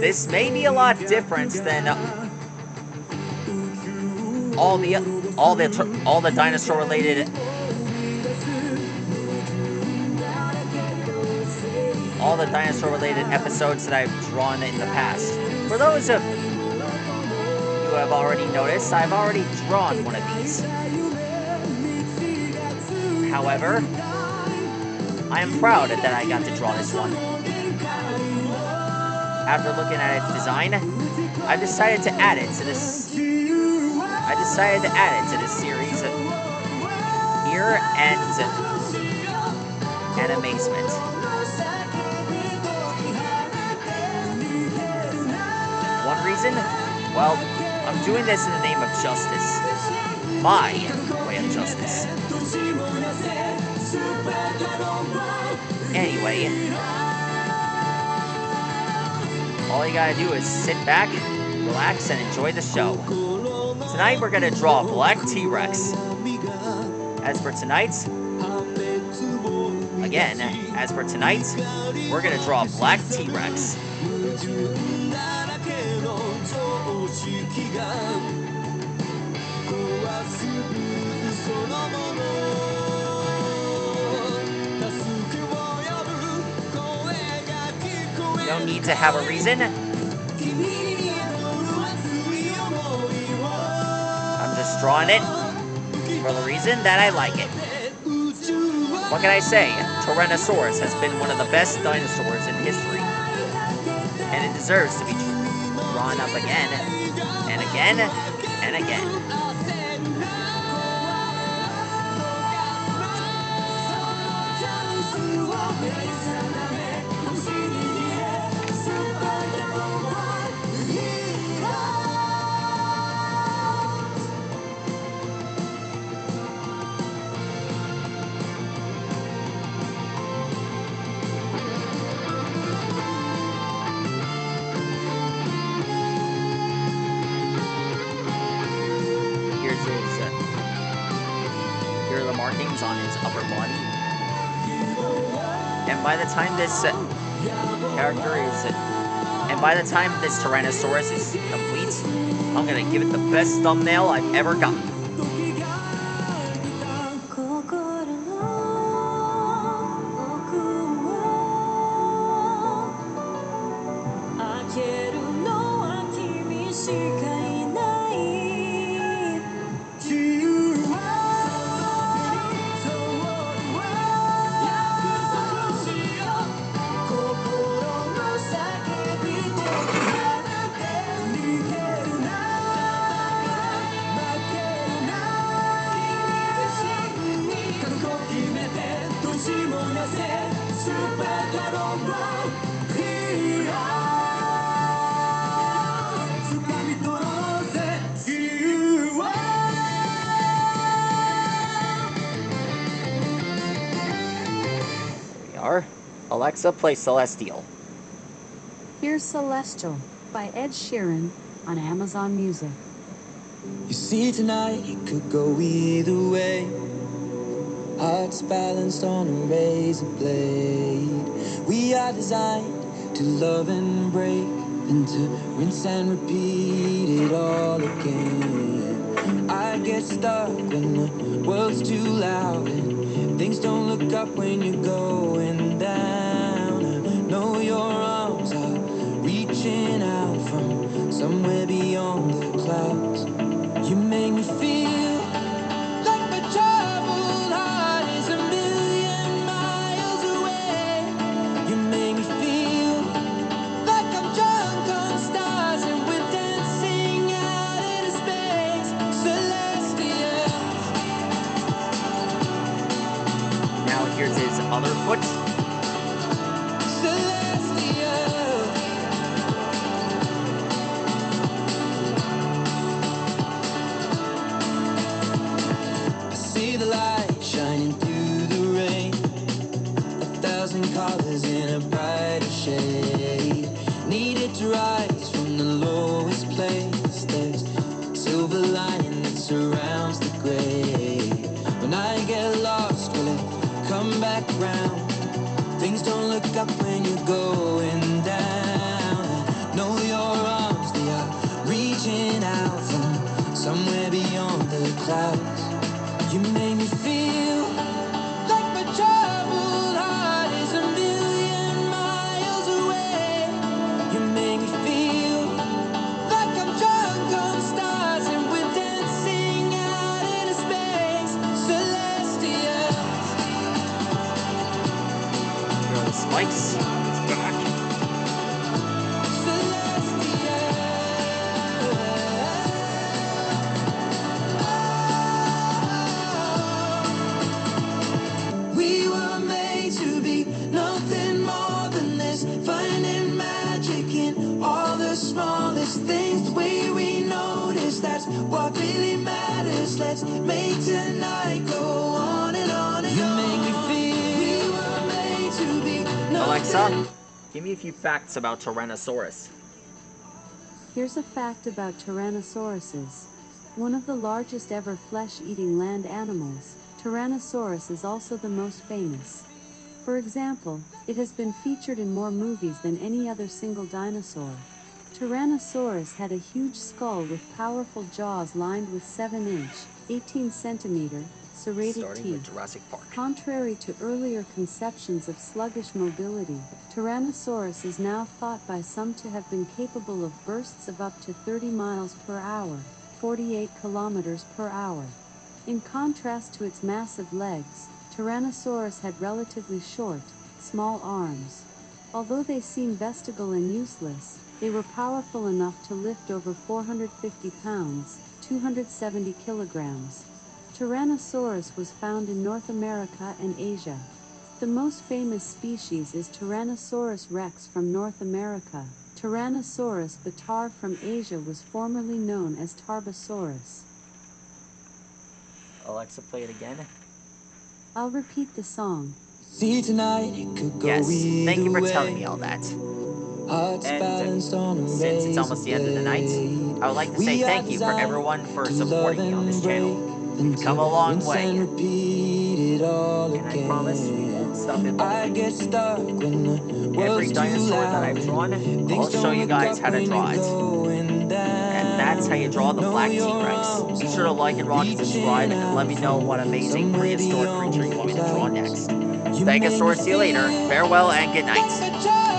this may be a lot different than all the dinosaur related episodes that I've drawn in the past. For those of you who have already noticed, I've already drawn one of these. However, I am proud that I got to draw this one. After looking at its design, I decided to add it to this series. Here ends an amazement. One reason? Well, I'm doing this in the name of justice. My way of justice. Anyway, all you gotta do is sit back, relax, and enjoy the show. Tonight we're gonna draw Black T-Rex. As for tonight, we're gonna draw Black T-Rex. You don't need to have a reason. I'm just drawing it for the reason that I like it. What can I say? Tyrannosaurus has been one of the best dinosaurs in history. And it deserves to be drawn up again, and again, and again. Here are the markings on his upper body. And by the time this Tyrannosaurus is complete, I'm gonna give it the best thumbnail I've ever gotten. Alexa, play Celestial. Here's Celestial by Ed Sheeran on Amazon Music. You see, tonight it could go either way. Hearts balanced on a razor blade. We are designed to love and break, and to rinse and repeat it all again. I get stuck when the world's too loud and things don't look up when you're going down. I know your arms are reaching out from somewhere beyond the clouds. You make me feel like my troubled heart is a million miles away. You make me feel like I'm drunk on stars and we're dancing out into space. Celestial. Now here's his other foot. Colors in a brighter shade, needed to rise from the lowest place. There's silver lining that surrounds the gray. When I get lost, will it come back round? clouds. You make me feel like my troubled heart is a million miles away. You make me feel like I'm drunk on stars and we're dancing out into space. Celestial. Here are the spikes. It's back. We were made to be nothing more than this, finding magic in all the smallest things. The way we notice, that's what really matters. Let's make tonight go on and on and on. You make me feel we were made to be nothing. Alexa, give me a few facts about Tyrannosaurus. Here's a fact about Tyrannosauruses. One of the largest ever flesh-eating land animals, Tyrannosaurus is also the most famous. For example, it has been featured in more movies than any other single dinosaur. Tyrannosaurus had a huge skull with powerful jaws lined with 7-inch, 18-centimeter, serrated Starting with teeth. Jurassic Park. Contrary to earlier conceptions of sluggish mobility, Tyrannosaurus is now thought by some to have been capable of bursts of up to 30 miles per hour, 48 kilometers per hour. In contrast to its massive legs, Tyrannosaurus had relatively short, small arms. Although they seem vestigial and useless, they were powerful enough to lift over 450 pounds, 270 kilograms. Tyrannosaurus was found in North America and Asia. The most famous species is Tyrannosaurus rex from North America. Tyrannosaurus bataar from Asia was formerly known as Tarbosaurus. Alexa, play it again. I'll repeat the song. See tonight, it could go Yes, thank you for either telling way. me all that. Hearts balanced on a Since it's almost the end of the night, I would like to say thank you for everyone for supporting me on this channel. We've come a long way, and I promise we won't stop I evolving. get stuck when the Every world's too dinosaur that loud. I've drawn, Things I'll show don't you look guys up how to when draw you're it. going down. And that's how you draw the black T-Rex. Be sure to like and rock and subscribe, and let me know what amazing prehistoric creature you want me to draw next. Stegosaurus, see you later. Farewell and good night.